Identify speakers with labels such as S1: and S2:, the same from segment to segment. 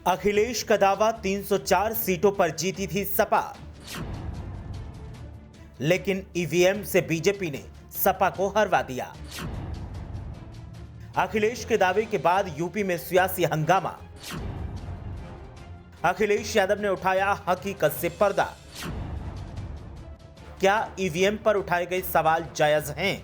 S1: अखिलेश का दावा 304 सीटों पर जीती थी सपा, लेकिन ईवीएम से बीजेपी ने सपा को हरवा दिया। अखिलेश के दावे के बाद यूपी में सियासी हंगामा। अखिलेश यादव ने उठाया हकीकत से पर्दा। क्या ईवीएम पर उठाए गए सवाल जायज हैं?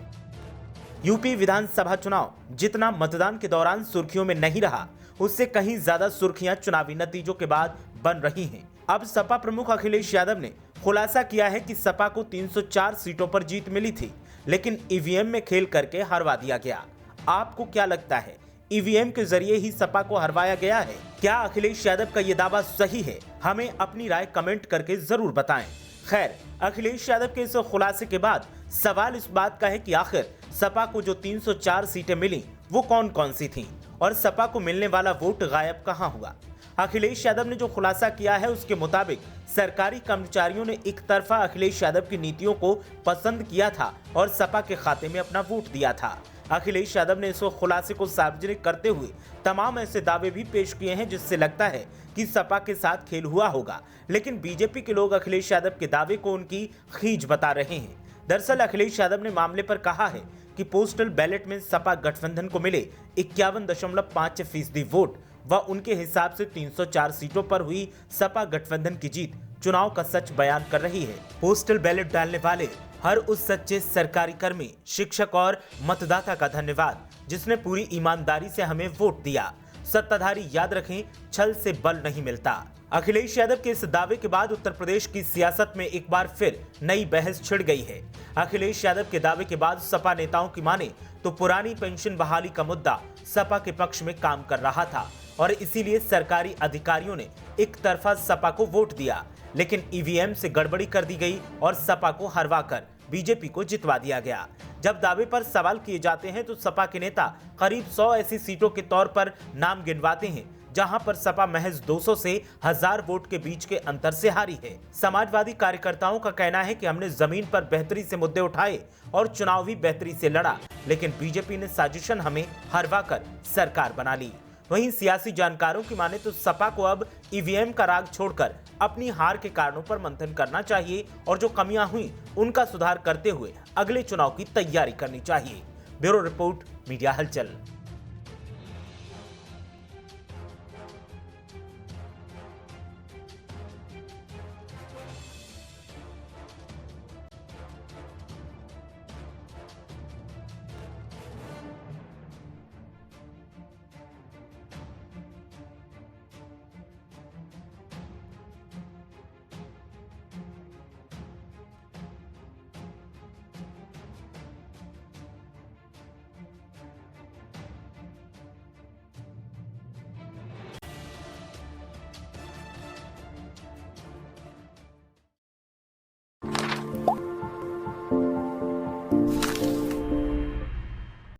S1: यूपी विधानसभा चुनाव जितना मतदान के दौरान सुर्खियों में नहीं रहा, उससे कहीं ज्यादा सुर्खियां चुनावी नतीजों के बाद बन रही हैं। अब सपा प्रमुख अखिलेश यादव ने खुलासा किया है कि सपा को 304 सीटों पर जीत मिली थी, लेकिन ईवीएम में खेल करके हरवा दिया गया। आपको क्या लगता है, ईवीएम के जरिए ही सपा को हरवाया गया है? क्या अखिलेश यादव का यह दावा सही है? हमें अपनी राय कमेंट करके जरूर बताएं। खैर, अखिलेश यादव के इस खुलासे के बाद सवाल इस बात का है कि आखिर सपा को जो 304 सीटें मिली वो कौन कौन सी थीं और सपा को मिलने वाला वोट गायब कहां हुआ। अखिलेश यादव ने जो खुलासा किया है उसके मुताबिक सरकारी कर्मचारियों ने एक तरफा अखिलेश यादव की नीतियों को पसंद किया था और सपा के खाते में अपना वोट दिया था। अखिलेश यादव ने इस खुलासे को सार्वजनिक करते हुए तमाम ऐसे दावे भी पेश किए हैं जिससे लगता है कि सपा के साथ खेल हुआ होगा, लेकिन बीजेपी के लोग अखिलेश यादव के दावे को उनकी खींच बता रहे हैं। दरअसल अखिलेश यादव ने मामले पर कहा है कि पोस्टल बैलेट में सपा गठबंधन को मिले 51.5% वोट व उनके हिसाब से 304 सीटों पर हुई सपा गठबंधन की जीत चुनाव का सच बयान कर रही है। पोस्टल बैलेट डालने वाले हर उस सच्चे सरकारी कर्मी, शिक्षक और मतदाता का धन्यवाद जिसने पूरी ईमानदारी से हमें वोट दिया। सत्ताधारी याद रखें, छल से बल नहीं मिलता। अखिलेश यादव के इस दावे के बाद उत्तर प्रदेश की सियासत में एक बार फिर नई बहस छिड़ गई है। अखिलेश यादव के दावे के बाद सपा नेताओं की माने तो पुरानी पेंशन बहाली का मुद्दा सपा के पक्ष में काम कर रहा था और इसीलिए सरकारी अधिकारियों ने एक तरफा सपा को वोट दिया, लेकिन ईवीएम से गड़बड़ी कर दी गई और सपा को हरवाकर बीजेपी को जितवा दिया गया। जब दावे पर सवाल किए जाते हैं तो सपा के नेता करीब 100 ऐसी सीटों के तौर पर नाम गिनवाते हैं जहां पर सपा महज 200 से 1000 वोट के बीच के अंतर से हारी है। समाजवादी कार्यकर्ताओं का कहना है कि हमने जमीन पर बेहतरी से मुद्दे उठाए और चुनाव भी बेहतरी से लड़ा, लेकिन बीजेपी ने साजिशन हमें हरवाकर सरकार बना ली। वहीं सियासी जानकारों की माने तो सपा को अब ईवीएम का राग छोड़कर अपनी हार के कारणों पर मंथन करना चाहिए और जो कमियां हुई उनका सुधार करते हुए अगले चुनाव की तैयारी करनी चाहिए। ब्यूरो रिपोर्ट, मीडिया हलचल।